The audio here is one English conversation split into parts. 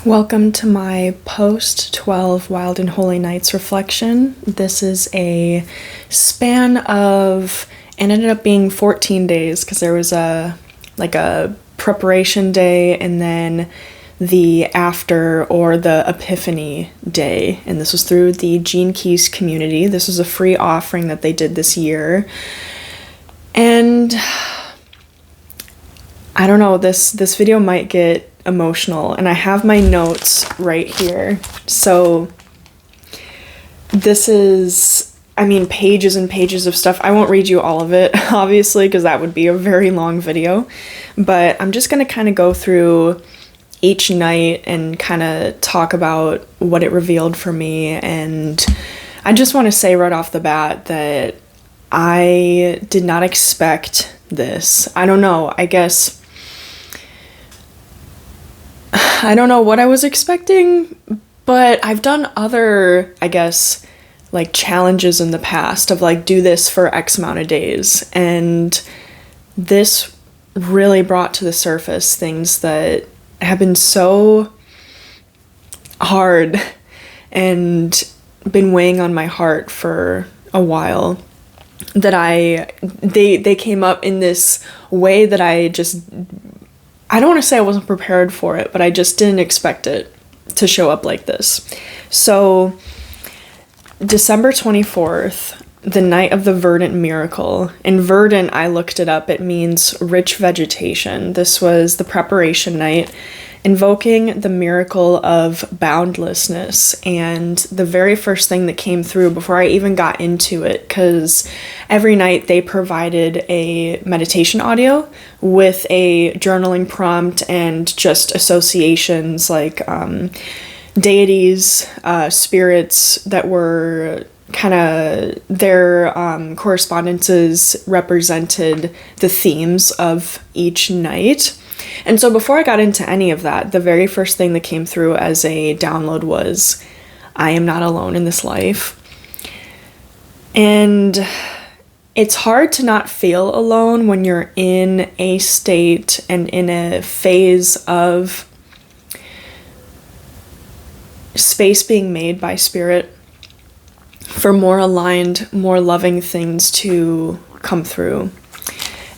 Welcome to my Post-12 Wild and Holy Nights reflection. This is a span of, and ended up being 14 days because there was a preparation day and then the after or the epiphany day. And this was through the Gene Keys community. This was a free offering that they did this year. And I don't know, this video might get emotional, and I have my notes right here. So this is, pages and pages of stuff. I won't read you all of it, obviously, because that would be a very long video, but I'm just going to kind of go through each night and kind of talk about what it revealed for me. And I just want to say right off the bat that I did not expect this. I don't know, I don't know what I was expecting, but I've done other, challenges in the past of do this for X amount of days. And this really brought to the surface things that have been so hard and been weighing on my heart for a while, that they came up in this way that I don't want to say I wasn't prepared for it, but I just didn't expect it to show up like this. So, December 24th, the night of the verdant miracle. And verdant, I looked it up, it means rich vegetation. This was the preparation night, invoking the miracle of boundlessness. And the very first thing that came through before I even got into it, because every night they provided a meditation audio with a journaling prompt and just associations like deities, spirits that were kind of their correspondences represented the themes of each night. And so before I got into any of that, the very first thing that came through as a download was, I am not alone in this life. And it's hard to not feel alone when you're in a state and in a phase of space being made by spirit for more aligned, more loving things to come through.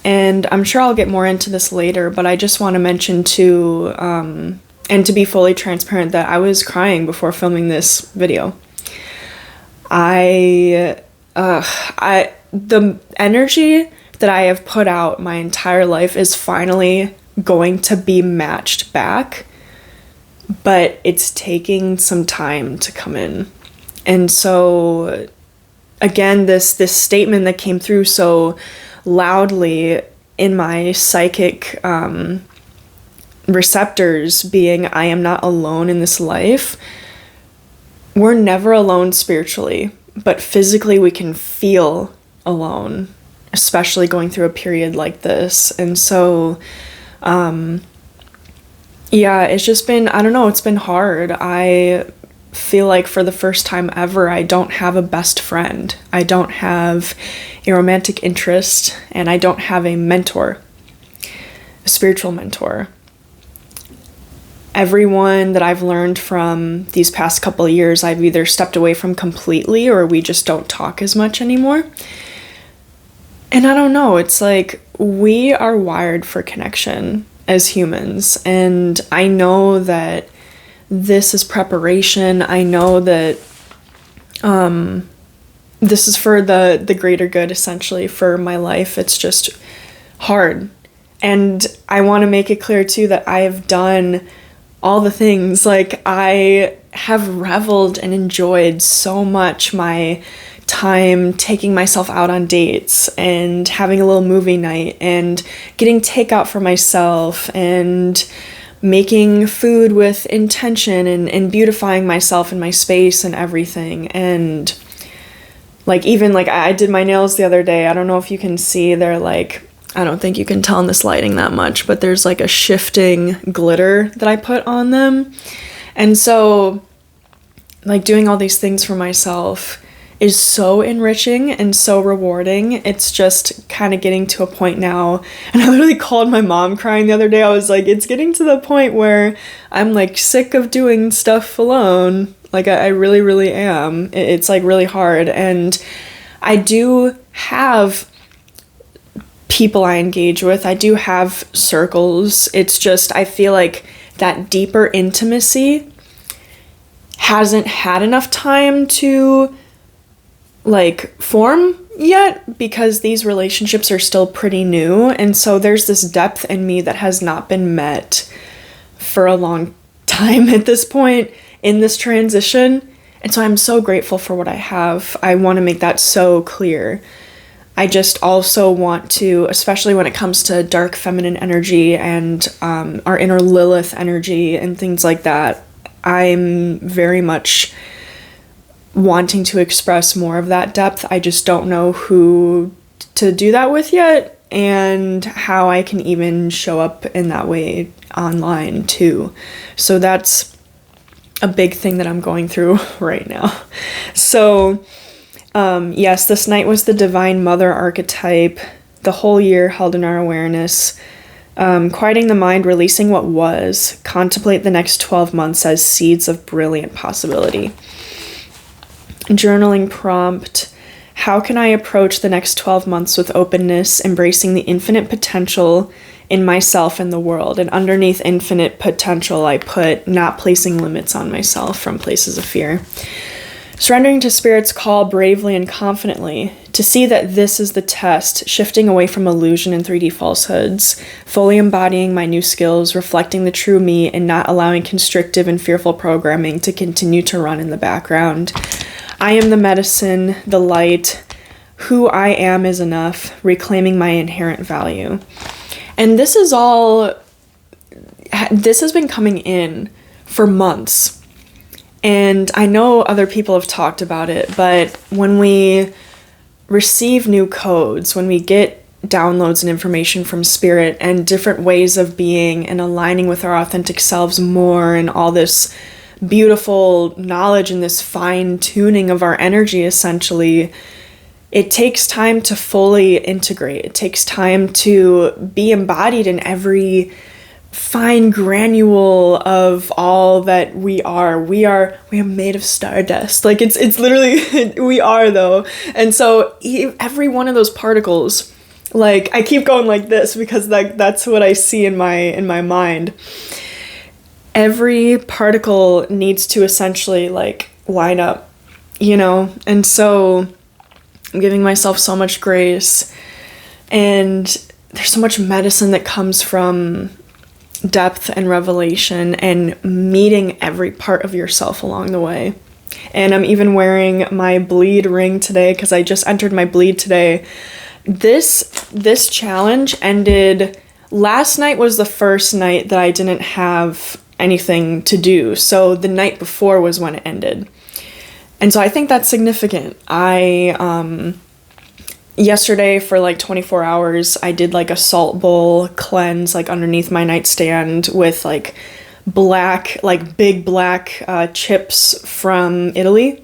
And I'm sure I'll get more into this later, but I just want to mention too, and to be fully transparent, that I was crying before filming this video. The energy that I have put out my entire life is finally going to be matched back, but it's taking some time to come in. And so, again, this statement that came through so loudly in my psychic receptors being, I am not alone in this life. We're never alone spiritually, but physically we can feel alone, especially going through a period like this. And so, it's just been, I don't know, it's been hard. I feel like for the first time ever, I don't have a best friend. I don't have a romantic interest, and I don't have a mentor, a spiritual mentor. Everyone that I've learned from these past couple of years, I've either stepped away from completely or we just don't talk as much anymore. And I don't know, it's like we are wired for connection as humans, and I know that this is preparation. I know that this is for the greater good, essentially, for my life. It's just hard. And I want to make it clear, too, that I have done all the things. I have reveled and enjoyed so much my time taking myself out on dates and having a little movie night and getting takeout for myself and making food with intention and beautifying myself and my space and everything. And I did my nails the other day. I don't know if you can see, they're I don't think you can tell in this lighting that much, but there's a shifting glitter that I put on them. And so doing all these things for myself is so enriching and so rewarding. It's just kind of getting to a point now. And I literally called my mom crying the other day. I was like, it's getting to the point where I'm like sick of doing stuff alone. Like I really, really am. It's like really hard. And I do have people I engage with. I do have circles. It's just, I feel like that deeper intimacy hasn't had enough time to like form yet, because these relationships are still pretty new. And so there's this depth in me that has not been met for a long time at this point in this transition. And so I'm so grateful for what I have. I want to make that so clear. I just also want to, especially when it comes to dark feminine energy and our inner Lilith energy and things like that, I'm very much wanting to express more of that depth. I just don't know who to do that with yet, and how I can even show up in that way online too. So that's a big thing that I'm going through right now. So yes, this night was the Divine Mother archetype, the whole year held in our awareness. Quieting the mind, releasing what was, contemplate the next 12 months as seeds of brilliant possibility. Journaling prompt: how can I approach the next 12 months with openness, embracing the infinite potential in myself and the world? And underneath infinite potential, I put not placing limits on myself from places of fear. Surrendering to Spirit's call bravely and confidently, to see that this is the test, shifting away from illusion and 3D falsehoods, fully embodying my new skills, reflecting the true me, and not allowing constrictive and fearful programming to continue to run in the background. I am the medicine, the light. Who I am is enough, reclaiming my inherent value. And this has been coming in for months. And I know other people have talked about it, but when we receive new codes, when we get downloads and information from Spirit and different ways of being and aligning with our authentic selves more, and all this beautiful knowledge and this fine tuning of our energy, essentially, it takes time to fully integrate. It takes time to be embodied in every fine granule of all that we are. We are made of stardust. Like it's literally, we are though. And so every one of those particles, like I keep going like this because like that's what I see in my mind. Every particle needs to essentially like line up, you know? And so I'm giving myself so much grace, and there's so much medicine that comes from depth and revelation and meeting every part of yourself along the way. And I'm even wearing my bleed ring today because I just entered my bleed today. This challenge ended last night. Was the first night that I didn't have anything to do. So the night before was when it ended. And so I think that's significant. Yesterday for like 24 hours, I did like a salt bowl cleanse, like underneath my nightstand with like big black chips from Italy.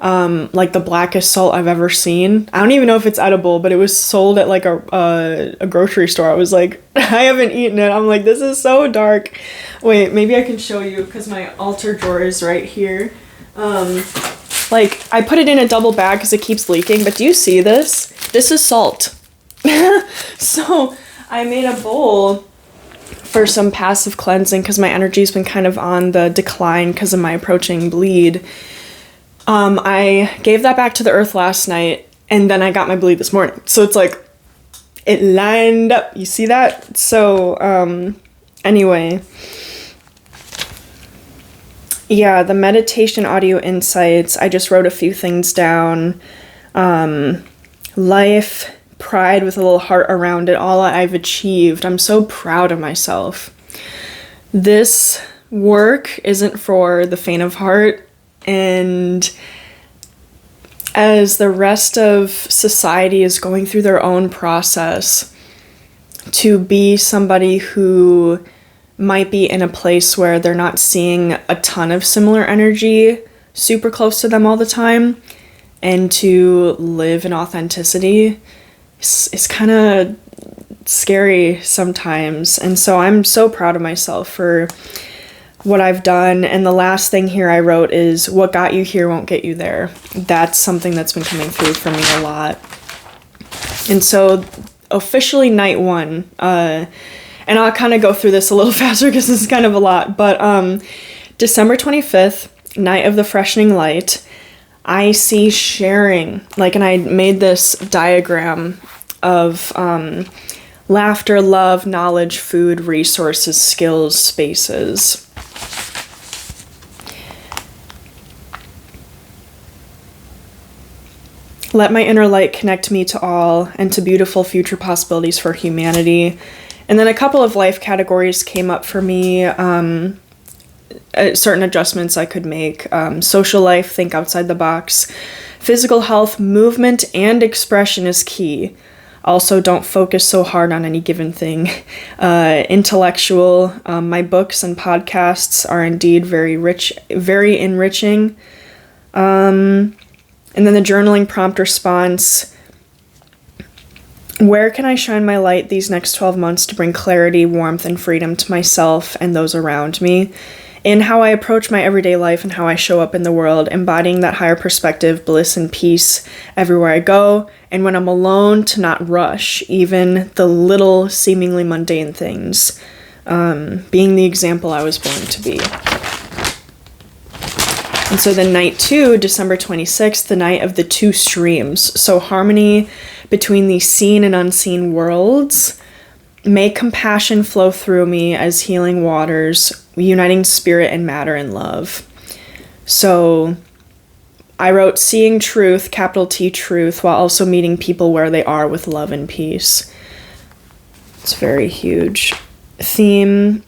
Like the blackest salt I've ever seen. I don't even know if it's edible, but it was sold at like a grocery store. I was like, I haven't eaten it. I'm like, this is so dark. Wait, maybe I can show you because my altar drawer is right here. Like I put it in a double bag because it keeps leaking, but do you see this? This is salt. So I made a bowl for some passive cleansing because my energy's been kind of on the decline because of my approaching bleed. I gave that back to the earth last night, and then I got my bleed this morning. So it's like, it lined up. You see that? So, anyway. Yeah, the meditation audio insights, I just wrote a few things down. Life, pride with a little heart around it, all I've achieved. I'm so proud of myself. This work isn't for the faint of heart, and as the rest of society is going through their own process, to be somebody who might be in a place where they're not seeing a ton of similar energy super close to them all the time, and to live in authenticity is kind of scary sometimes. And so I'm so proud of myself for what I've done. And the last thing here I wrote is, what got you here won't get you there. That's something that's been coming through for me a lot. And so officially night 1, and I'll kind of go through this a little faster because this is kind of a lot, but December 25th, night of the freshening light, I see sharing, and I made this diagram of laughter, love, knowledge, food, resources, skills, spaces. Let my inner light connect me to all and to beautiful future possibilities for humanity. And then a couple of life categories came up for me, certain adjustments I could make. Social life, think outside the box. Physical health, movement and expression is key. Also, don't focus so hard on any given thing. Intellectual, my books and podcasts are indeed very rich, very enriching. And then the journaling prompt response, where can I shine my light these next 12 months to bring clarity, warmth, and freedom to myself and those around me? In how I approach my everyday life and how I show up in the world, embodying that higher perspective, bliss, and peace everywhere I go. And when I'm alone, to not rush, even the little seemingly mundane things. Being the example I was born to be. And so then night 2, December 26th, the night of the 2 streams. So harmony between the seen and unseen worlds. May compassion flow through me as healing waters, uniting spirit and matter in love. So I wrote seeing truth, capital T truth, while also meeting people where they are with love and peace. It's very huge. Theme,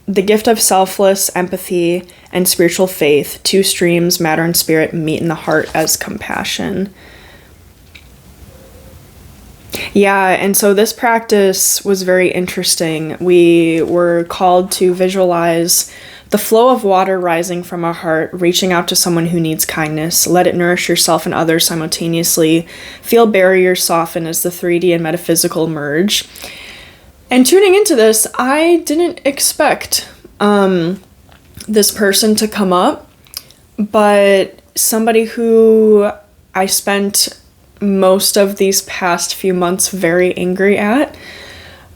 the gift of selfless empathy and spiritual faith. 2 streams, matter and spirit, meet in the heart as compassion. Yeah, and so this practice was very interesting. We were called to visualize the flow of water rising from our heart, reaching out to someone who needs kindness. Let it nourish yourself and others simultaneously. Feel barriers soften as the 3D and metaphysical merge. And tuning into this, I didn't expect this person to come up, but somebody who I spent most of these past few months very angry at,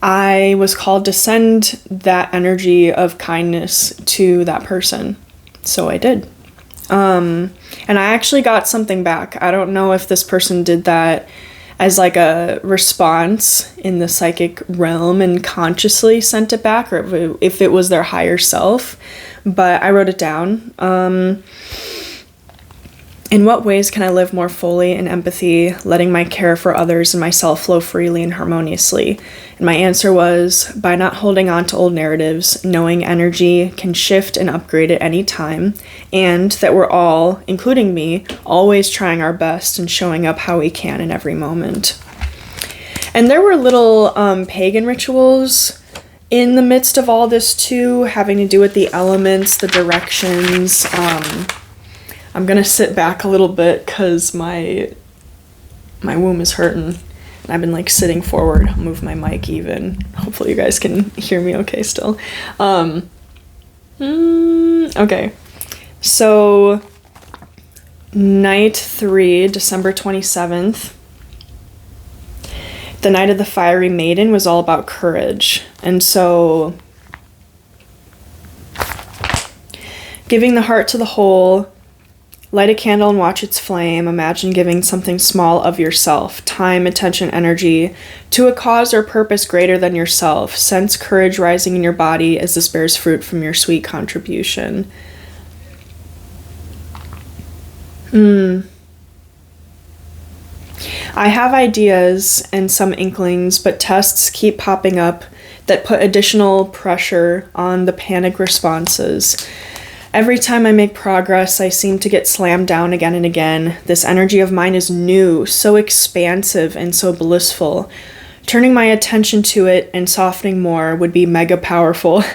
I was called to send that energy of kindness to that person. So I did. And I actually got something back. I don't know if this person did that as like a response in the psychic realm and consciously sent it back, or if it was their higher self, but I wrote it down. In what ways can I live more fully in empathy, letting my care for others and myself flow freely and harmoniously? And my answer was, by not holding on to old narratives, knowing energy can shift and upgrade at any time, and that we're all, including me, always trying our best and showing up how we can in every moment. And there were little pagan rituals in the midst of all this too, having to do with the elements, the directions. I'm gonna sit back a little bit because my womb is hurting. And I've been like sitting forward. I'll move my mic even. Hopefully you guys can hear me okay still. Okay. So night 3, December 27th. The night of the fiery maiden was all about courage. And so giving the heart to the whole. Light a candle and watch its flame. Imagine giving something small of yourself, time, attention, energy, to a cause or purpose greater than yourself. Sense courage rising in your body as this bears fruit from your sweet contribution. I have ideas and some inklings, but tests keep popping up that put additional pressure on the panic responses. Every time I make progress, I seem to get slammed down again and again. This energy of mine is new, so expansive and so blissful. Turning my attention to it and softening more would be mega powerful.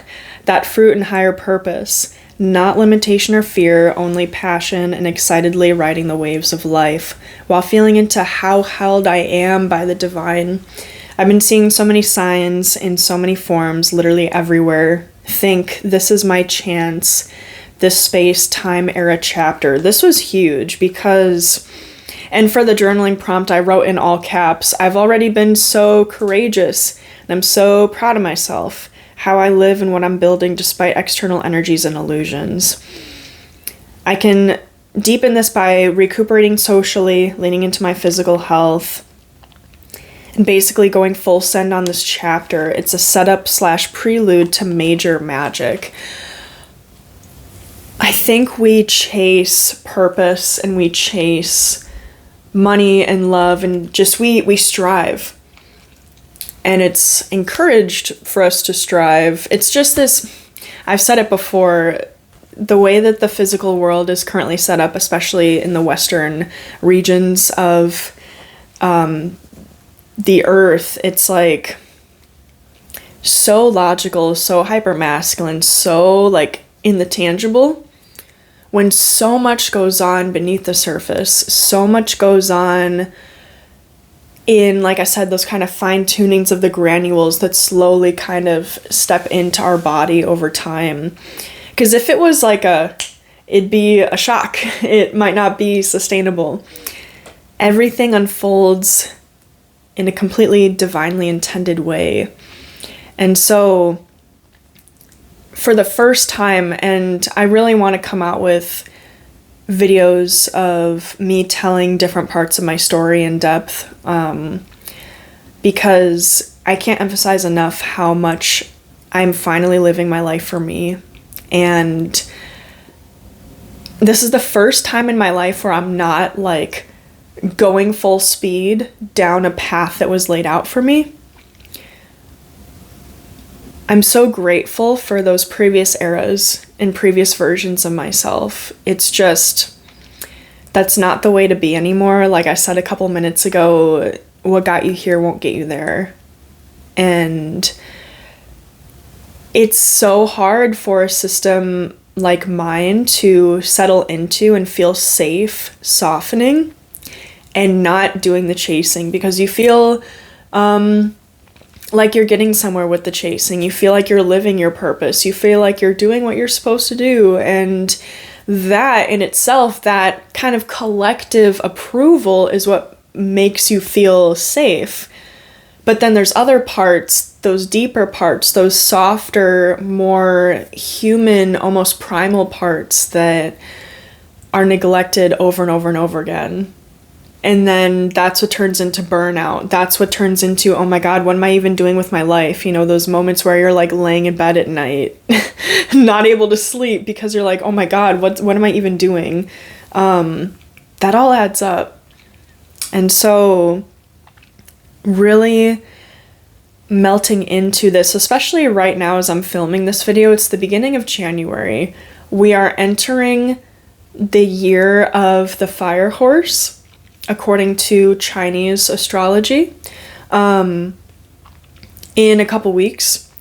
that fruit and higher purpose, not limitation or fear, only passion and excitedly riding the waves of life, while feeling into how held I am by the divine. I've been seeing so many signs in so many forms, literally everywhere. Think, this is my chance, this space, time, era chapter. This was huge because, and for the journaling prompt, I wrote in all caps, I've already been so courageous, and I'm so proud of myself, how I live and what I'm building despite external energies and illusions. I can deepen this by recuperating socially, leaning into my physical health, and basically going full send on this chapter. It's a setup / prelude to major magic. I think we chase purpose and we chase money and love and just we strive. And it's encouraged for us to strive. It's just this, I've said it before, the way that the physical world is currently set up, especially in the Western regions of the earth, it's like so logical, so hyper masculine, so like in the tangible, when so much goes on beneath the surface, so much goes on in, like I said, those kind of fine tunings of the granules that slowly kind of step into our body over time. Because if it was like it'd be a shock. It might not be sustainable. Everything unfolds in a completely divinely intended way. And so for the first time, and I really want to come out with videos of me telling different parts of my story in depth, because I can't emphasize enough how much I'm finally living my life for me. And this is the first time in my life where I'm not like going full speed down a path that was laid out for me. I'm so grateful for those previous eras and previous versions of myself. It's just, that's not the way to be anymore. Like I said a couple minutes ago, what got you here won't get you there. And it's so hard for a system like mine to settle into and feel safe, softening, and not doing the chasing, because you feel like you're getting somewhere with the chasing. You feel like you're living your purpose. You feel like you're doing what you're supposed to do. And that in itself, that kind of collective approval is what makes you feel safe. But then there's other parts, those deeper parts, those softer, more human, almost primal parts that are neglected over and over and over again. And then that's what turns into burnout. That's what turns into, oh my God, what am I even doing with my life? You know, those moments where you're like laying in bed at night, not able to sleep because you're like, oh my God, what am I even doing? That all adds up. And so really melting into this, especially right now as I'm filming this video, it's the beginning of January. We are entering the year of the fire horse, according to Chinese astrology, in a couple weeks.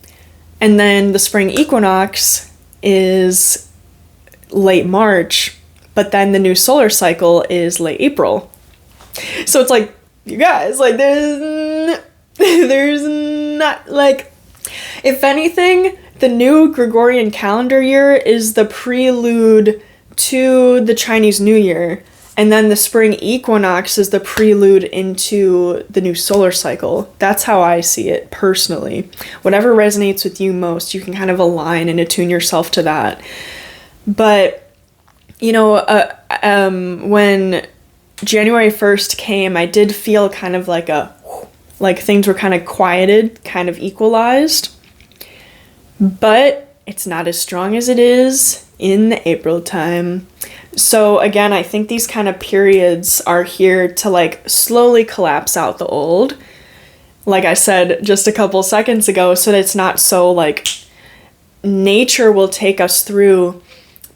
And then the spring equinox is late March, but then the new solar cycle is late April. So it's like, you guys, like there's not, like, if anything, the new Gregorian calendar year is the prelude to the Chinese New Year. And then the spring equinox is the prelude into the new solar cycle. That's how I see it personally. Whatever resonates with you most, you can kind of align and attune yourself to that. But, you know, when January 1st came, I did feel kind of like like things were kind of quieted, kind of equalized. But it's not as strong as it is in the April time. So again, I think these kind of periods are here to like slowly collapse out the old, like I said just a couple seconds ago, so that it's not so like nature will take us through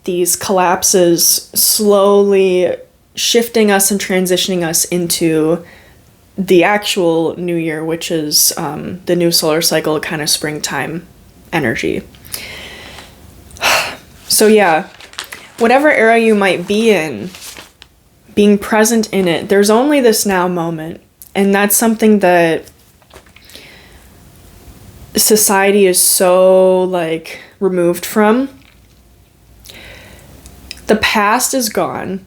these collapses, slowly shifting us and transitioning us into the actual new year, which is the new solar cycle, kind of springtime energy. So yeah, whatever era you might be in, being present in it, there's only this now moment. And that's something that society is so like removed from. The past is gone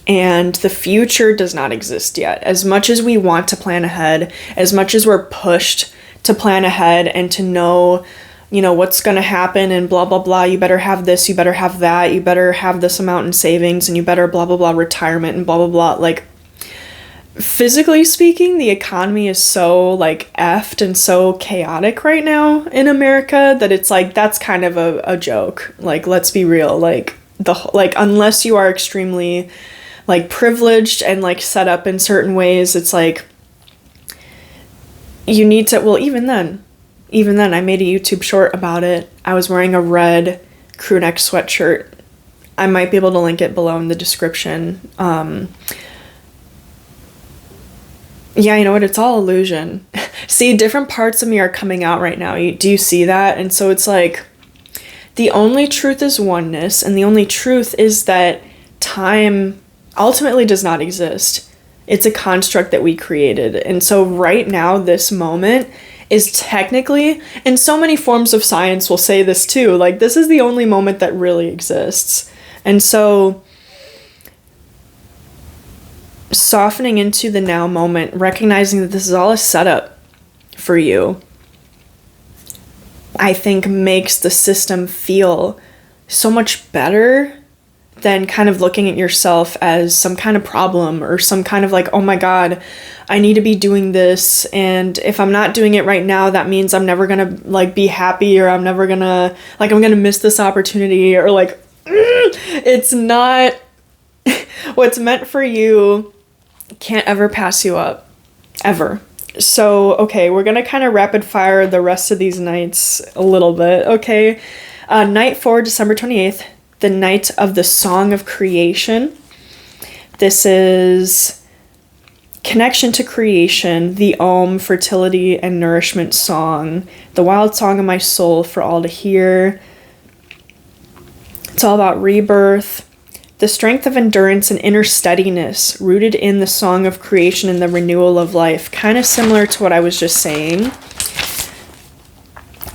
and the future does not exist yet. As much as we want to plan ahead, as much as we're pushed to plan ahead and to know, you know, what's going to happen and blah, blah, blah. You better have this, you better have that, you better have this amount in savings and you better blah, blah, blah, retirement and blah, blah, blah. Like, physically speaking, the economy is so like effed and so chaotic right now in America that it's like, that's kind of a joke. Like, let's be real. Like, unless you are extremely like privileged and like set up in certain ways, it's like you need to, well, even then I made a YouTube short about it. I was wearing a red crew neck sweatshirt. I might be able to link it below in the description. Yeah, you know what? It's all illusion. See, different parts of me are coming out right now. Do you see that? And so it's like, the only truth is oneness, and the only truth is that time ultimately does not exist. It's a construct that we created. And so right now, this moment is technically, and so many forms of science will say this too, like this is the only moment that really exists. And so softening into the now moment, recognizing that this is all a setup for you, I think makes the system feel so much better than kind of looking at yourself as some kind of problem or some kind of like, oh my God, I need to be doing this. And if I'm not doing it right now, that means I'm never gonna like be happy, or I'm never gonna, like, I'm gonna miss this opportunity, or like, it's not what's meant for you can't ever pass you up, ever. So, okay, we're gonna kind of rapid fire the rest of these nights a little bit, okay? Night 4, December 28th, the night of the Song of Creation. This is connection to creation, the Om, fertility and nourishment song, the wild song of my soul for all to hear. It's all about rebirth, the strength of endurance and inner steadiness rooted in the song of creation and the renewal of life. Kind of similar to what I was just saying.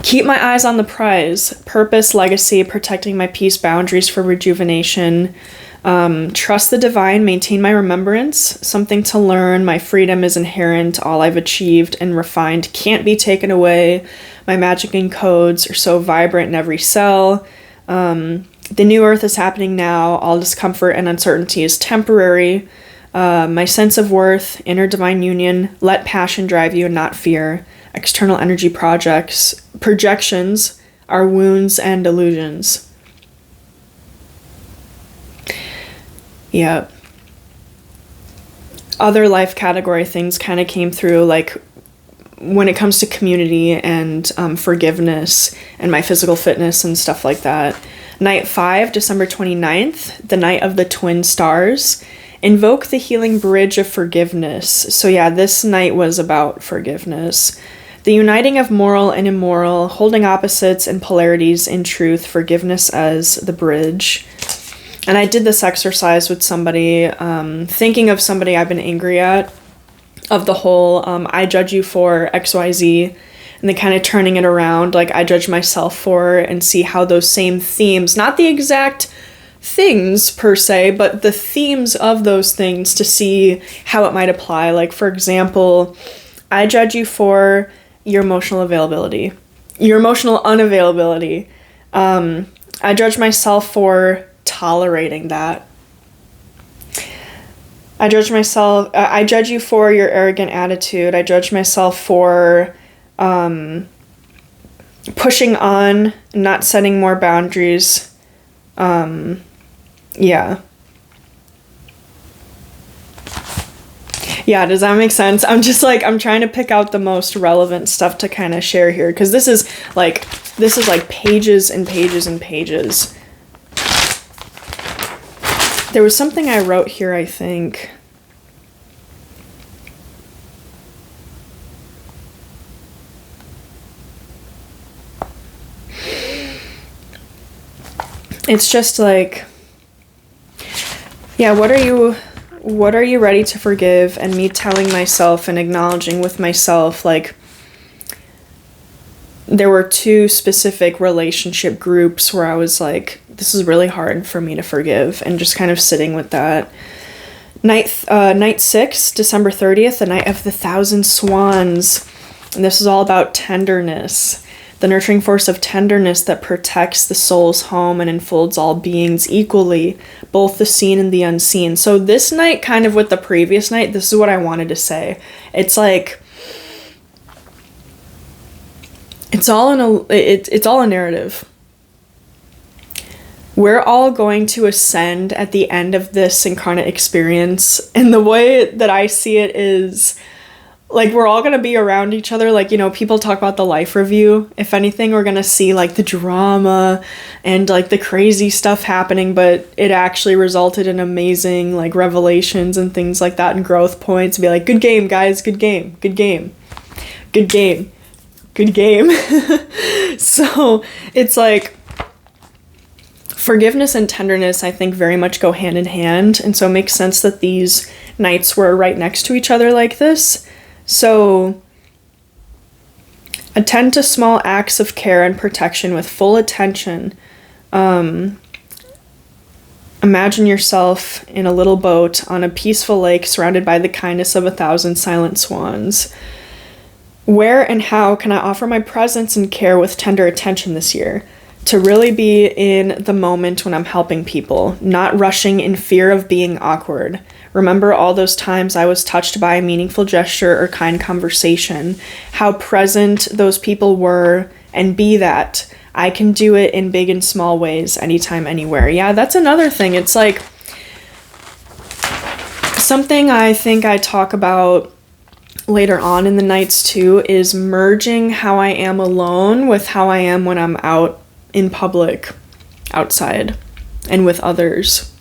Keep my eyes on the prize. Purpose, legacy, protecting my peace, boundaries for rejuvenation. Trust the divine, maintain my remembrance. Something to learn. My freedom is inherent. All I've achieved and refined can't be taken away. My magic and codes are so vibrant in every cell. The new earth is happening now. All discomfort and uncertainty is temporary. My sense of worth, inner divine union. Let passion drive you and not fear. External energy projections are wounds and illusions. Yeah. Other life category things kind of came through, like when it comes to community and forgiveness and my physical fitness and stuff like that. Night 5, December 29th, the night of the twin stars. Invoke the healing bridge of forgiveness. So yeah, this night was about forgiveness. The uniting of moral and immoral, holding opposites and polarities in truth, forgiveness as the bridge. And I did this exercise with somebody, thinking of somebody I've been angry at, of the whole, I judge you for XYZ, and then kind of turning it around, like I judge myself for, and see how those same themes, not the exact things per se, but the themes of those things to see how it might apply. Like, for example, I judge you for your emotional availability, your emotional unavailability. I judge myself for tolerating that. I judge you for your arrogant attitude. I judge myself for pushing on, not setting more boundaries. Yeah. Yeah, does that make sense? I'm just like, I'm trying to pick out the most relevant stuff to kind of share here, because this is like pages and pages and pages. There was something I wrote here, I think. it's just like, yeah, what are you ready to forgive? And me telling myself and acknowledging with myself, like, there were 2 specific relationship groups where I was like, this is really hard for me to forgive, and just kind of sitting with that. Night 6, December 30th, the night of the 1,000 swans. And this is all about tenderness, the nurturing force of tenderness that protects the soul's home and enfolds all beings equally, both the seen and the unseen. So this night, kind of with the previous night, this is what I wanted to say. It's like, it's all a narrative. We're all going to ascend at the end of this incarnate experience. And the way that I see it is, like, we're all going to be around each other. Like, you know, people talk about the life review. If anything, we're going to see, like, the drama and, like, the crazy stuff happening, but it actually resulted in amazing, like, revelations and things like that, and growth points. Be like, good game, guys, good game, good game, good game, good game. So it's like, forgiveness and tenderness, I think, very much go hand in hand. And so it makes sense that these nights were right next to each other like this. So attend to small acts of care and protection with full attention. Imagine yourself in a little boat on a peaceful lake surrounded by the kindness of 1,000 silent swans. Where and how can I offer my presence and care with tender attention this year? To really be in the moment when I'm helping people, not rushing in fear of being awkward. Remember all those times I was touched by a meaningful gesture or kind conversation, how present those people were, and be that. I can do it in big and small ways, anytime, anywhere. Yeah, that's another thing. It's like something I think I talk about later on in the nights too, is merging how I am alone with how I am when I'm out in public, outside, and with others.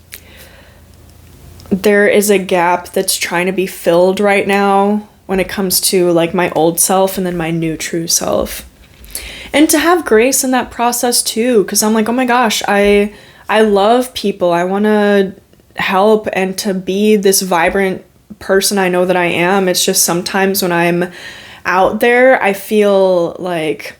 There is a gap that's trying to be filled right now when it comes to, like, my old self and then my new true self. And to have grace in that process too, because I'm like, oh my gosh, I love people. I want to help and to be this vibrant person I know that I am. It's just sometimes when I'm out there, I feel like,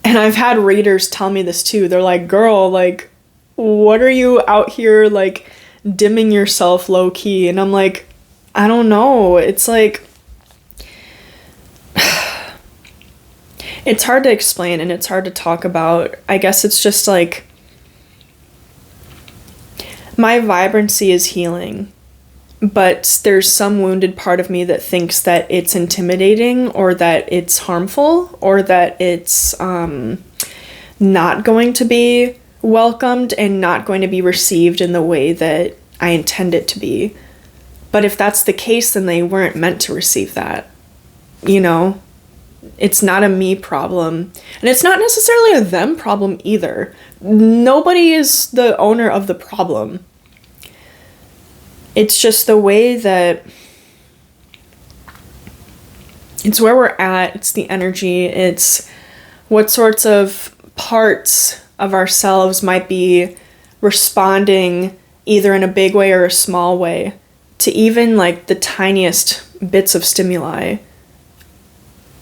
and I've had readers tell me this too. They're like, girl, like, what are you out here, like, dimming yourself low key? And I'm like, I don't know. It's like, it's hard to explain and it's hard to talk about. I guess it's just like, my vibrancy is healing, but there's some wounded part of me that thinks that it's intimidating or that it's harmful or that it's not going to be welcomed and not going to be received in the way that I intend it to be. But if that's the case, then they weren't meant to receive that. You know, it's not a me problem, and it's not necessarily a them problem either. Nobody is the owner of the problem. It's just the way that, it's where we're at, it's the energy, it's what sorts of parts of ourselves might be responding either in a big way or a small way to even, like, the tiniest bits of stimuli.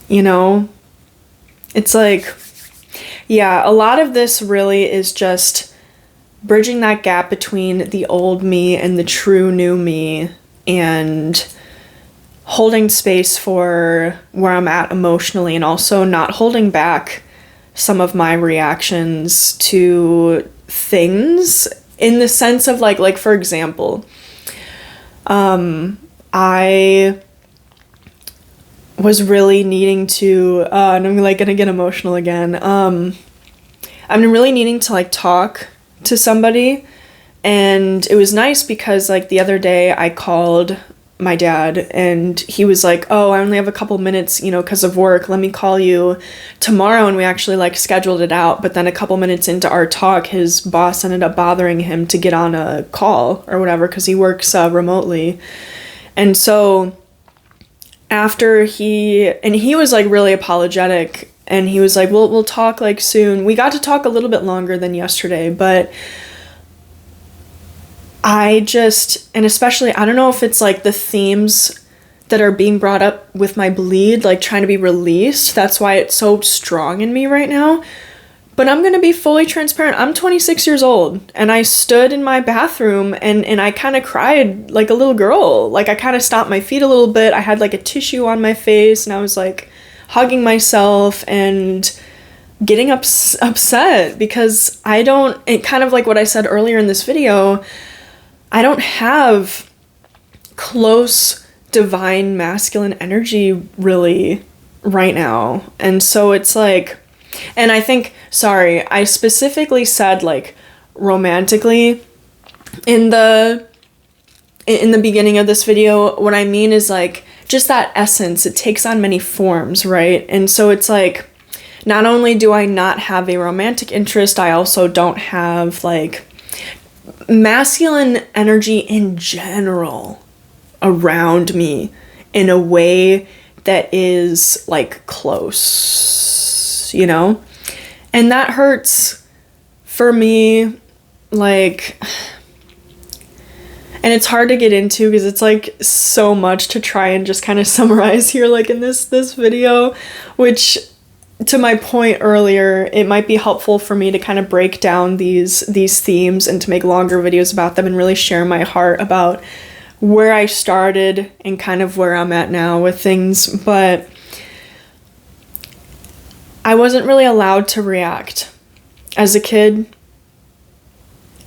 You know? It's like, yeah, a lot of this really is just bridging that gap between the old me and the true new me, and holding space for where I'm at emotionally, and also not holding back some of my reactions to things, in the sense of like for example, I was really needing to, and I'm like gonna get emotional again. I'm really needing to, like, talk to somebody, and it was nice because, like, the other day I called my dad and he was like, oh, I only have a couple minutes, you know, because of work, let me call you tomorrow. And we actually, like, scheduled it out, but then a couple minutes into our talk, his boss ended up bothering him to get on a call or whatever because he works remotely. And so after he was, like, really apologetic, and he was like, we'll talk like soon. We got to talk a little bit longer than yesterday, but and especially, I don't know if it's like the themes that are being brought up with my bleed, like trying to be released. That's why it's so strong in me right now. But I'm going to be fully transparent. I'm 26 years old, and I stood in my bathroom and I kind of cried like a little girl. Like I kind of stomped my feet a little bit. I had like a tissue on my face, and I was like hugging myself and getting upset because it kind of like what I said earlier in this video, I don't have close divine masculine energy really right now. And so it's like, and I think, sorry, I specifically said like romantically in the beginning of this video. What I mean is like just that essence, it takes on many forms, right? And so it's like, not only do I not have a romantic interest, I also don't have like masculine energy in general around me in a way that is like close, you know? And that hurts for me, like, and it's hard to get into because it's like so much to try and just kind of summarize here, like in this video, which, to my point earlier, it might be helpful for me to kind of break down these themes and to make longer videos about them and really share my heart about where I started and kind of where I'm at now with things. But I wasn't really allowed to react as a kid.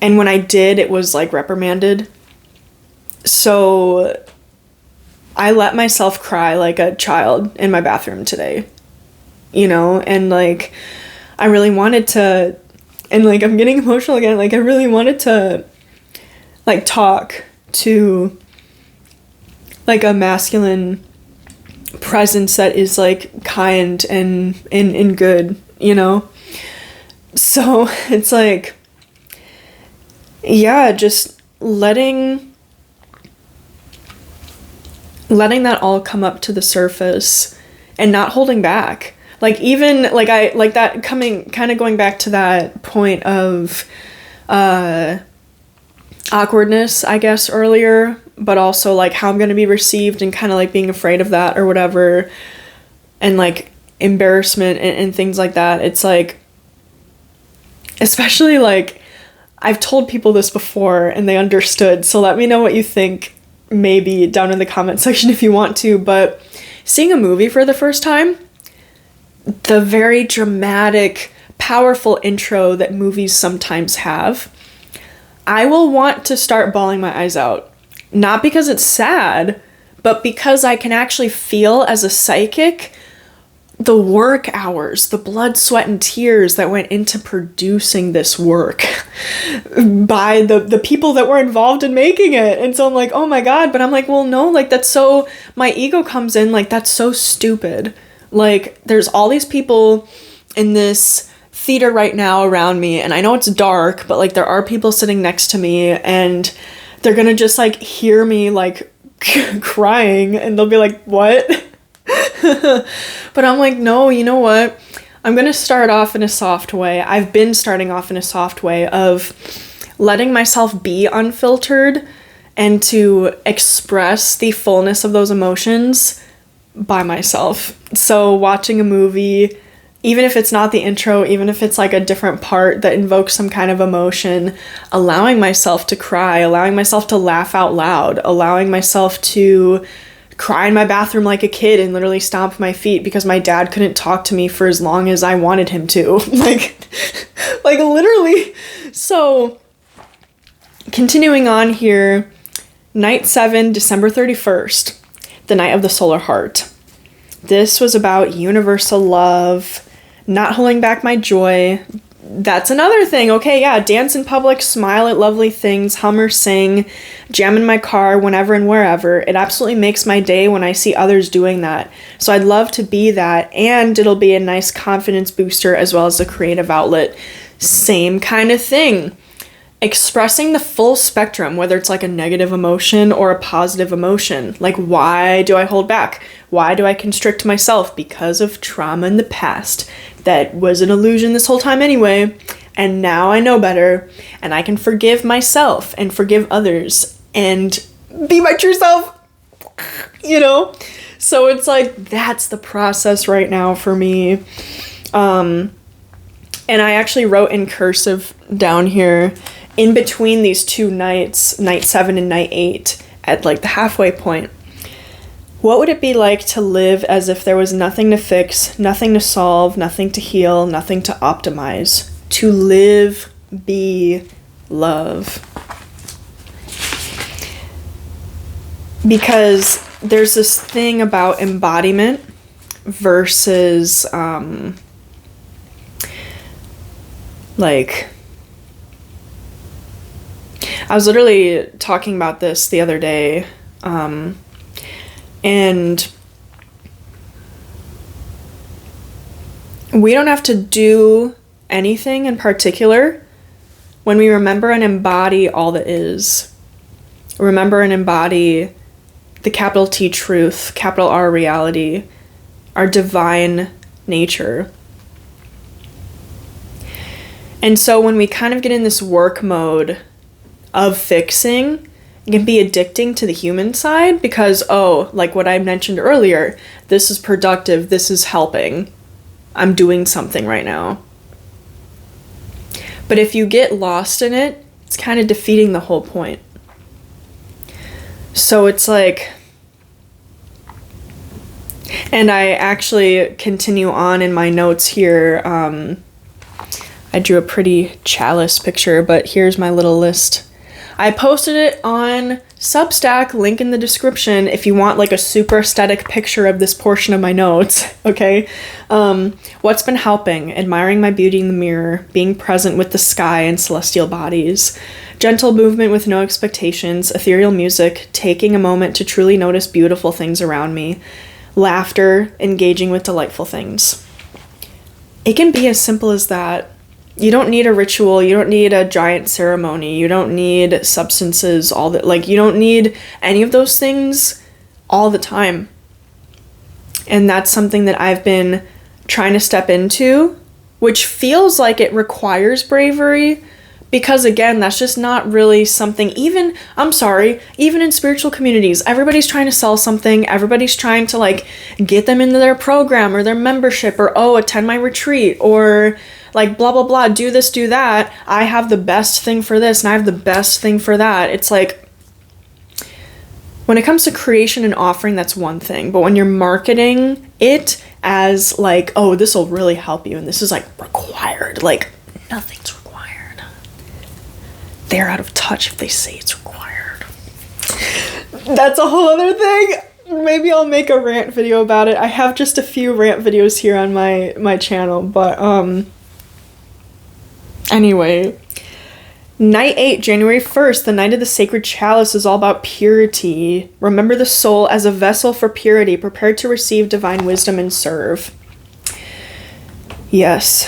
And when I did, it was like reprimanded. So I let myself cry like a child in my bathroom today. You know, and like I really wanted to, and like I'm getting emotional again, like I really wanted to like talk to like a masculine presence that is like kind and good, you know? So it's like, yeah, just letting that all come up to the surface and not holding back. Like even like I like that kind of going back to that point of awkwardness, I guess, earlier, but also like how I'm going to be received and kind of like being afraid of that or whatever, and like embarrassment and things like that. It's like, especially like I've told people this before and they understood, so let me know what you think maybe down in the comment section if you want to. But seeing a movie for the first time, the very dramatic, powerful intro that movies sometimes have, I will want to start bawling my eyes out. Not because it's sad, but because I can actually feel as a psychic the work hours, the blood, sweat, and tears that went into producing this work by the people that were involved in making it. And so I'm like, oh my God, but I'm like, well, no, like that's so, my ego comes in, like that's so stupid. Like, there's all these people in this theater right now around me, and I know it's dark, but, like, there are people sitting next to me, and they're gonna just, like, hear me, like, crying, and they'll be like, what? But I'm like, no, you know what? I'm gonna start off in a soft way. I've been starting off in a soft way of letting myself be unfiltered and to express the fullness of those emotions by myself. So watching a movie, even if it's not the intro, even if it's like a different part that invokes some kind of emotion, allowing myself to cry, allowing myself to laugh out loud, allowing myself to cry in my bathroom like a kid and literally stomp my feet because my dad couldn't talk to me for as long as I wanted him to. like literally. So continuing on here, night 7, December 31st. The Night of the Solar Heart. This was about universal love, not holding back my joy. That's another thing. Okay, yeah, dance in public, smile at lovely things, hum or sing, jam in my car whenever and wherever. It absolutely makes my day when I see others doing that. So I'd love to be that, and it'll be a nice confidence booster as well as a creative outlet. Same kind of thing. expressing the full spectrum, whether it's like a negative emotion or a positive emotion. Like, why do I hold back? Why do I constrict myself? Because of trauma in the past that was an illusion this whole time anyway. And now I know better, and I can forgive myself and forgive others and be my true self, you know? So it's like, that's the process right now for me. And I actually wrote in cursive down here, in between these two nights, night 7 and night 8, at like the halfway point, what would it be like to live as if there was nothing to fix, nothing to solve, nothing to heal, nothing to optimize? To live, be, love. Because there's this thing about embodiment versus, like, I was literally talking about this the other day, and we don't have to do anything in particular when we remember and embody all that is. Remember and embody the capital T truth, capital R reality, our divine nature. And so when we kind of get in this work mode of fixing, it can be addicting to the human side because, oh, like what I mentioned earlier, this is productive, this is helping, I'm doing something right now. But if you get lost in it, it's kind of defeating the whole point. So it's like, and I actually continue on in my notes here. I drew a pretty chalice picture, but here's my little list. I posted it on Substack, link in the description, if you want like a super aesthetic picture of this portion of my notes, okay? What's been helping? Admiring my beauty in the mirror, being present with the sky and celestial bodies, gentle movement with no expectations, ethereal music, taking a moment to truly notice beautiful things around me, laughter, engaging with delightful things. It can be as simple as that. You don't need a ritual, you don't need a giant ceremony, you don't need substances, all that, like, you don't need any of those things all the time. And that's something that I've been trying to step into, which feels like it requires bravery, because again, that's just not really something, even in spiritual communities, everybody's trying to sell something, everybody's trying to like get them into their program or their membership, or oh, attend my retreat, or like blah, blah, blah, do this, do that. I have the best thing for this and I have the best thing for that. It's like, when it comes to creation and offering, that's one thing. But when you're marketing it as like, oh, this will really help you and this is like required, like nothing's required. They're out of touch if they say it's required. That's a whole other thing. Maybe I'll make a rant video about it. I have just a few rant videos here on my channel, but anyway, night 8, January 1st, the night of the sacred chalice, is all about purity. Remember the soul as a vessel for purity, prepared to receive divine wisdom and serve. Yes.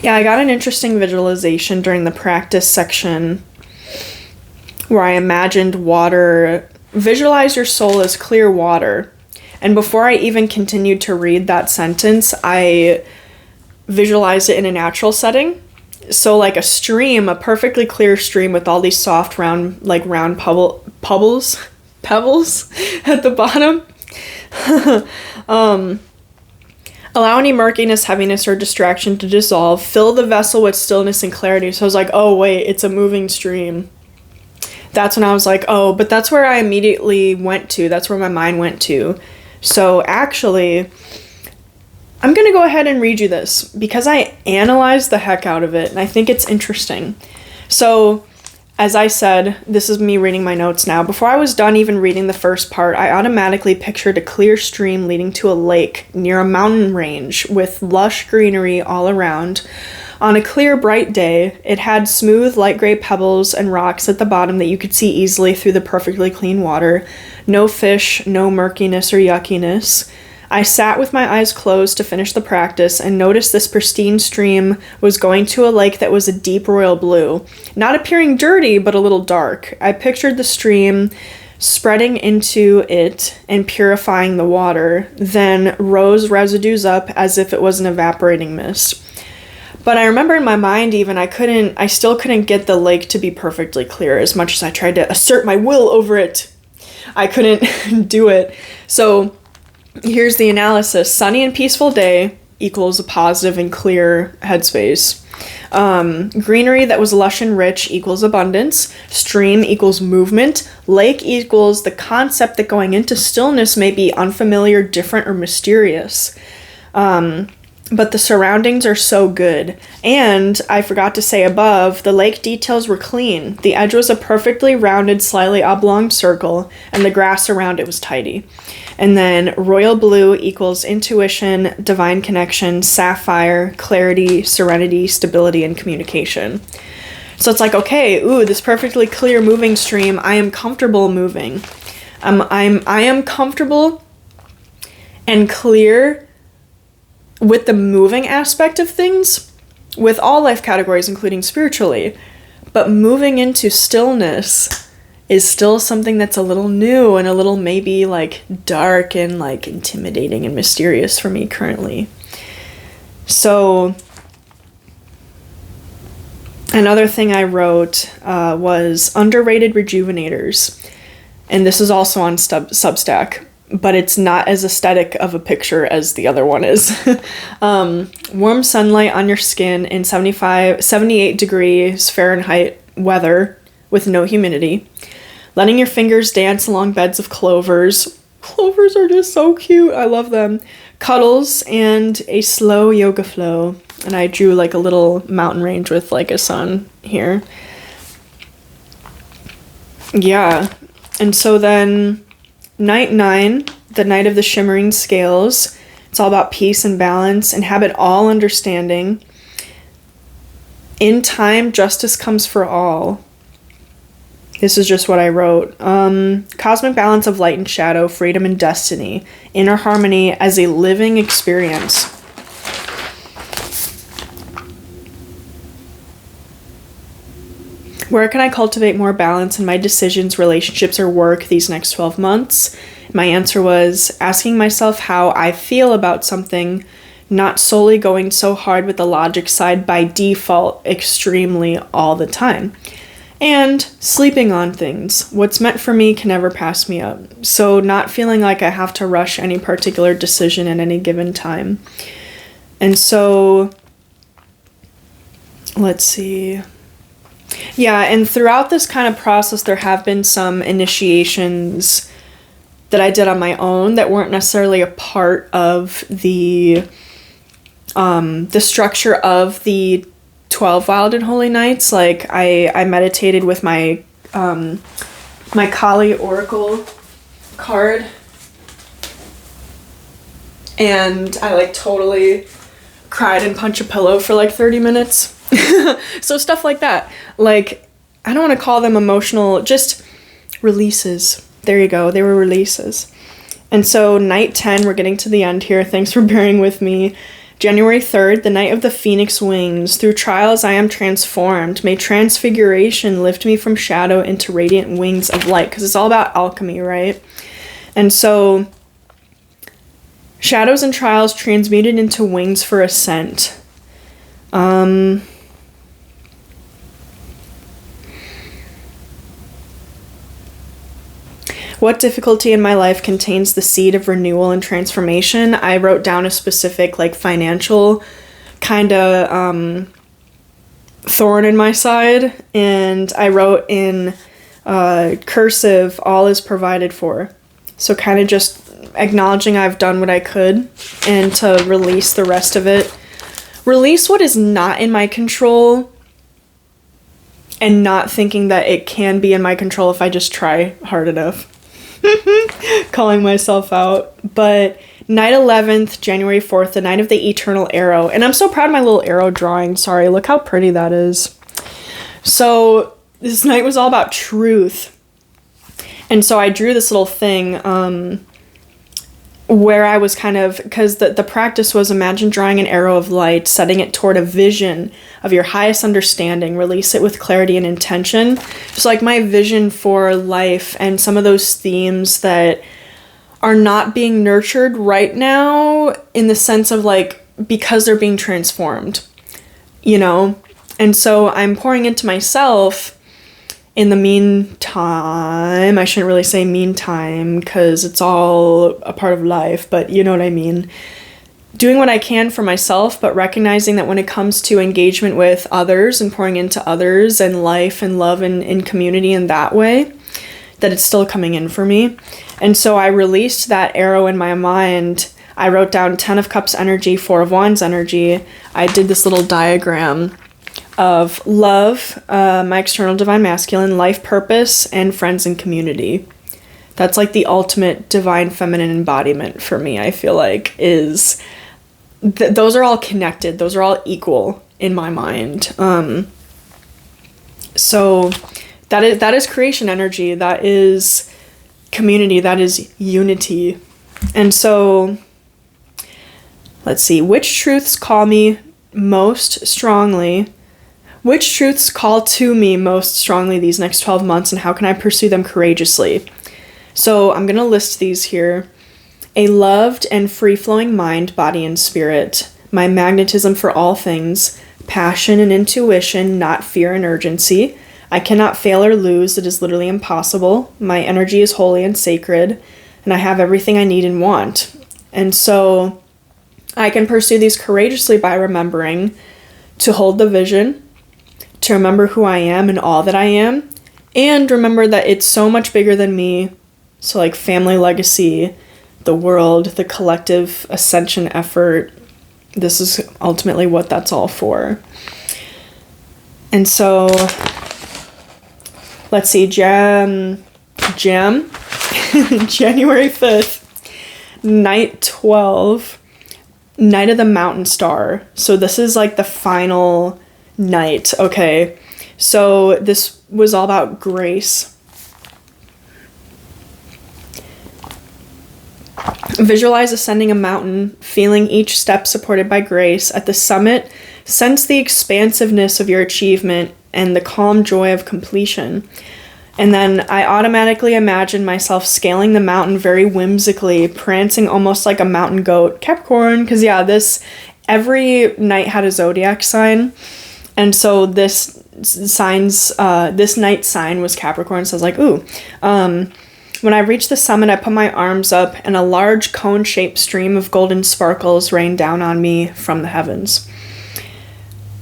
Yeah, I got an interesting visualization during the practice section where I imagined water. Visualize your soul as clear water. And before I even continued to read that sentence, I visualized it in a natural setting. So like a stream, a perfectly clear stream with all these soft round pebbles at the bottom. Allow any murkiness, heaviness, or distraction to dissolve. Fill the vessel with stillness and clarity. So I was like, oh wait, it's a moving stream. That's when I was like, oh, but that's where I immediately went to. That's where my mind went to. So actually, I'm going to go ahead and read you this because I analyzed the heck out of it and I think it's interesting. So, as I said, this is me reading my notes now. Before I was done even reading the first part, I automatically pictured a clear stream leading to a lake near a mountain range with lush greenery all around. On a clear, bright day, it had smooth, light gray pebbles and rocks at the bottom that you could see easily through the perfectly clean water. No fish, no murkiness or yuckiness. I sat with my eyes closed to finish the practice and noticed this pristine stream was going to a lake that was a deep royal blue, not appearing dirty, but a little dark. I pictured the stream spreading into it and purifying the water, then rose residues up as if it was an evaporating mist. But I remember in my mind even, I still couldn't get the lake to be perfectly clear as much as I tried to assert my will over it. I couldn't do it. So here's the analysis. Sunny and peaceful day equals a positive and clear headspace. Greenery that was lush and rich equals abundance. Stream equals movement. Lake equals the concept that going into stillness may be unfamiliar, different, or mysterious. But the surroundings are so good. And I forgot to say above, the lake details were clean. The edge was a perfectly rounded, slightly oblong circle, and the grass around it was tidy. And then royal blue equals intuition, divine connection, sapphire, clarity, serenity, stability, and communication. So it's like, okay, ooh, this perfectly clear moving stream, I am comfortable moving. I am comfortable and clear with the moving aspect of things, with all life categories, including spiritually. But moving into stillness is still something that's a little new and a little maybe like dark and like intimidating and mysterious for me currently. So another thing I wrote was underrated rejuvenators. And this is also on Substack, but it's not as aesthetic of a picture as the other one is. Warm sunlight on your skin in 78 degrees Fahrenheit weather with no humidity. Letting your fingers dance along beds of clovers. Clovers are just so cute. I love them. Cuddles and a slow yoga flow. And I drew like a little mountain range with like a sun here. Yeah. And so then night 9, the night of the shimmering scales. It's all about peace and balance. Inhabit all understanding. In time, justice comes for all. This is just what I wrote. Cosmic balance of light and shadow, freedom and destiny. Inner harmony as a living experience. Where can I cultivate more balance in my decisions, relationships, or work these next 12 months? My answer was asking myself how I feel about something, not solely going so hard with the logic side by default extremely all the time. And sleeping on things. What's meant for me can never pass me up. So not feeling like I have to rush any particular decision at any given time. And so, let's see. Yeah, and throughout this kind of process, there have been some initiations that I did on my own that weren't necessarily a part of the structure of the 12 Wild and Holy Nights. Like I meditated with my my Kali Oracle card, and I like totally cried and punched a pillow for like 30 minutes. So stuff like that. Like, I don't want to call them emotional, just releases. There you go. They were releases. And so night 10, we're getting to the end here. Thanks for bearing with me. January 3rd, the night of the phoenix wings. Through trials I am transformed. May transfiguration lift me from shadow into radiant wings of light. Because it's all about alchemy, right? And so shadows and trials transmuted into wings for ascent. What difficulty in my life contains the seed of renewal and transformation? I wrote down a specific like financial kind of thorn in my side, and I wrote in cursive, all is provided for. So kind of just acknowledging I've done what I could and to release the rest of it. Release what is not in my control and not thinking that it can be in my control if I just try hard enough. Calling myself out. But night 11th, January 4th, the night of the eternal arrow. And I'm so proud of my little arrow drawing. Sorry, look how pretty that is. So this night was all about truth. And so I drew this little thing. where I was kind of, because the practice was, imagine drawing an arrow of light, setting it toward a vision of your highest understanding, release it with clarity and intention. Just like my vision for life and some of those themes that are not being nurtured right now, in the sense of like, because they're being transformed, you know? And so I'm pouring into myself in the meantime. I shouldn't really say meantime because it's all a part of life, but you know what I mean. Doing what I can for myself, but recognizing that when it comes to engagement with others and pouring into others and life and love and in community in that way, that it's still coming in for me. And so I released that arrow in my mind. I wrote down 10 of Cups energy, 4 of Wands energy. I did this little diagram of love, my external divine masculine, life purpose, and friends and community. That's like the ultimate divine feminine embodiment for me, I feel like, is those are all connected. Those are all equal in my mind. So that is creation energy. That is community. That is unity. And so let's see, which truths call me most strongly? Which truths call to me most strongly these next 12 months, and how can I pursue them courageously? So I'm going to list these here. A loved and free-flowing mind, body, and spirit. My magnetism for all things. Passion and intuition, not fear and urgency. I cannot fail or lose. It is literally impossible. My energy is holy and sacred, and I have everything I need and want. And so I can pursue these courageously by remembering to hold the vision, to remember who I am and all that I am, and remember that it's so much bigger than me. So like family legacy, the world, the collective ascension effort, this is ultimately what that's all for. And so let's see, January 5th, night 12, night of the mountain star. So this is like the final night. Okay, so this was all about grace. Visualize ascending a mountain, feeling each step supported by grace. At the summit, sense the expansiveness of your achievement and the calm joy of completion. And then I automatically imagine myself scaling the mountain very whimsically, prancing almost like a mountain goat. Capricorn, because yeah, every night had a zodiac sign. And so this night's sign was Capricorn. So I was like, ooh. When I reached the summit, I put my arms up and a large cone-shaped stream of golden sparkles rained down on me from the heavens.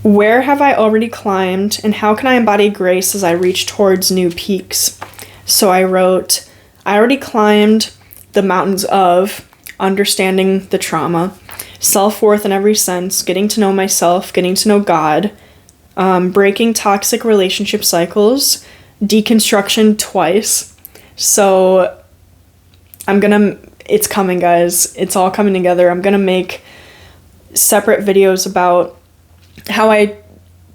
Where have I already climbed, and how can I embody grace as I reach towards new peaks? So I wrote, I already climbed the mountains of understanding the trauma, self-worth in every sense, getting to know myself, getting to know God, breaking toxic relationship cycles, deconstruction twice. So it's coming, guys. It's all coming together. I'm gonna make separate videos about how I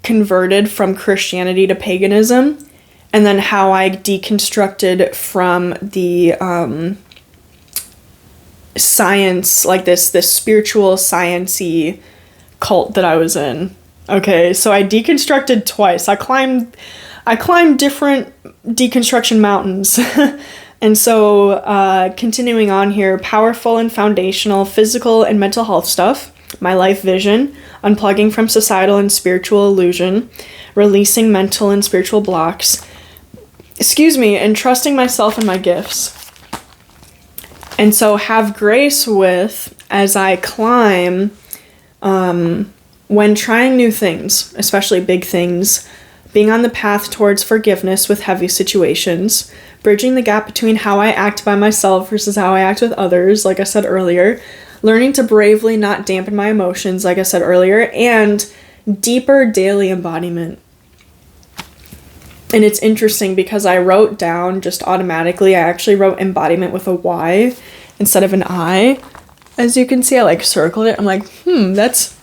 converted from Christianity to paganism, and then how I deconstructed from the science, like this spiritual science-y cult that I was in. Okay, so I deconstructed twice. I climbed different deconstruction mountains. And so continuing on here, powerful and foundational physical and mental health stuff, my life vision, unplugging from societal and spiritual illusion, releasing mental and spiritual blocks, and trusting myself and my gifts. And so have grace with, as I climb, when trying new things, especially big things, being on the path towards forgiveness with heavy situations, bridging the gap between how I act by myself versus how I act with others, like I said earlier, learning to bravely not dampen my emotions, like I said earlier, and deeper daily embodiment. And it's interesting because I wrote down just automatically, I actually wrote embodiment with a Y instead of an I. As you can see, I like circled it. I'm like, that's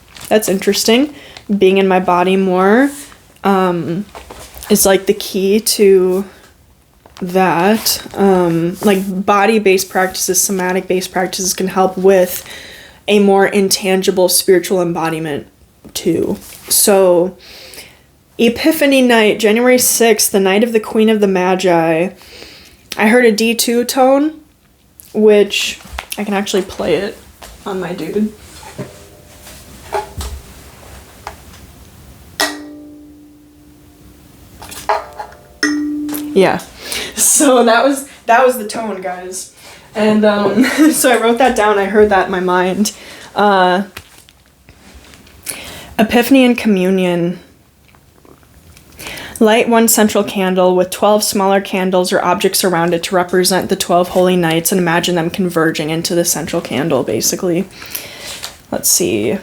interesting. Being in my body more is like the key to that. Like body-based practices, somatic-based practices can help with a more intangible spiritual embodiment too. So Epiphany night, January 6th, the night of the Queen of the Magi, I heard a D2 tone, which I can actually play it on my dude. Yeah, so that was the tone, guys. And so I wrote that down. I heard that in my mind. Epiphany and communion. Light one central candle with 12 smaller candles or objects around it to represent the 12 holy nights, and imagine them converging into the central candle, basically. Let's see.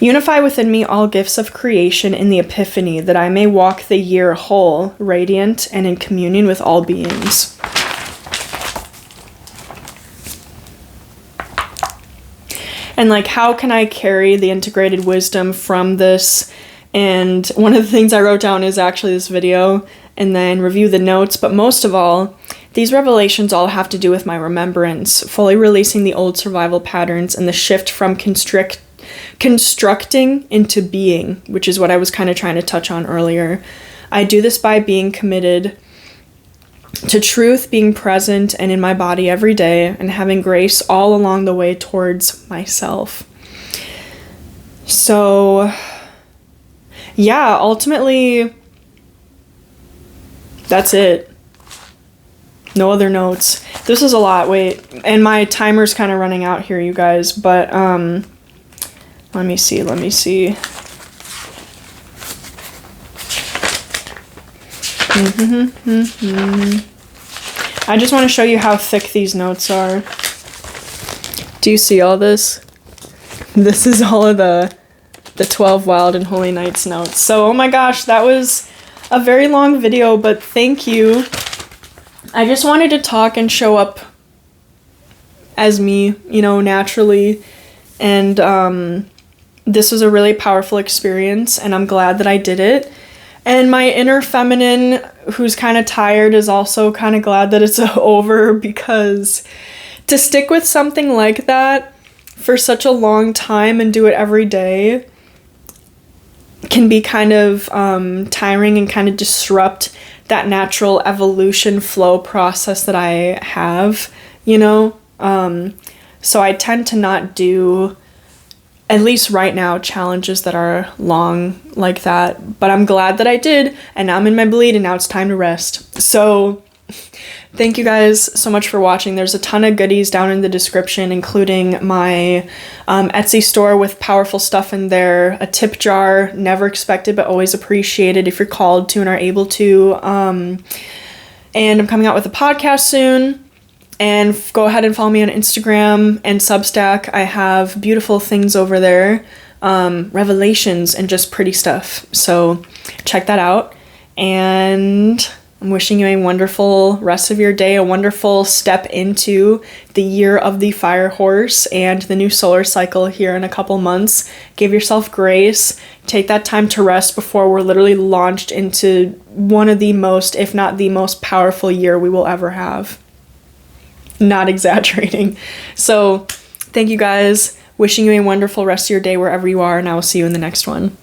Unify within me all gifts of creation in the Epiphany, that I may walk the year whole, radiant, and in communion with all beings. And like, how can I carry the integrated wisdom from this? And one of the things I wrote down is actually this video, and then review the notes. But most of all, these revelations all have to do with my remembrance, fully releasing the old survival patterns and the shift from constructing into being, which is what I was kind of trying to touch on earlier. I do this by being committed to truth, being present and in my body every day, and having grace all along the way towards myself. So, yeah, ultimately, that's it. No other notes. This is a lot. Wait, and my timer's kind of running out here, you guys, but, let me see. I just want to show you how thick these notes are. Do you see all this? This is all of the 12 Wild and Holy Nights notes. So, oh my gosh, that was a very long video, but thank you. I just wanted to talk and show up as me, naturally. And this was a really powerful experience, and I'm glad that I did it. And my inner feminine, who's kind of tired, is also kind of glad that it's over, because to stick with something like that for such a long time and do it every day can be kind of tiring and kind of disrupt that natural evolution flow process that I have, So I tend to not do, at least right now, challenges that are long like that. But I'm glad that I did, and now I'm in my bleed, and now it's time to rest. So thank you guys so much for watching. There's a ton of goodies down in the description, including my Etsy store with powerful stuff in there, a tip jar, never expected but always appreciated if you're called to and are able to. And I'm coming out with a podcast soon. And go ahead and follow me on Instagram and Substack. I have beautiful things over there, revelations and just pretty stuff. So check that out. And I'm wishing you a wonderful rest of your day, a wonderful step into the year of the fire horse and the new solar cycle here in a couple months. Give yourself grace. Take that time to rest before we're literally launched into one of the most, if not the most powerful year we will ever have. Not exaggerating. So thank you guys. Wishing you a wonderful rest of your day wherever you are, and I will see you in the next one.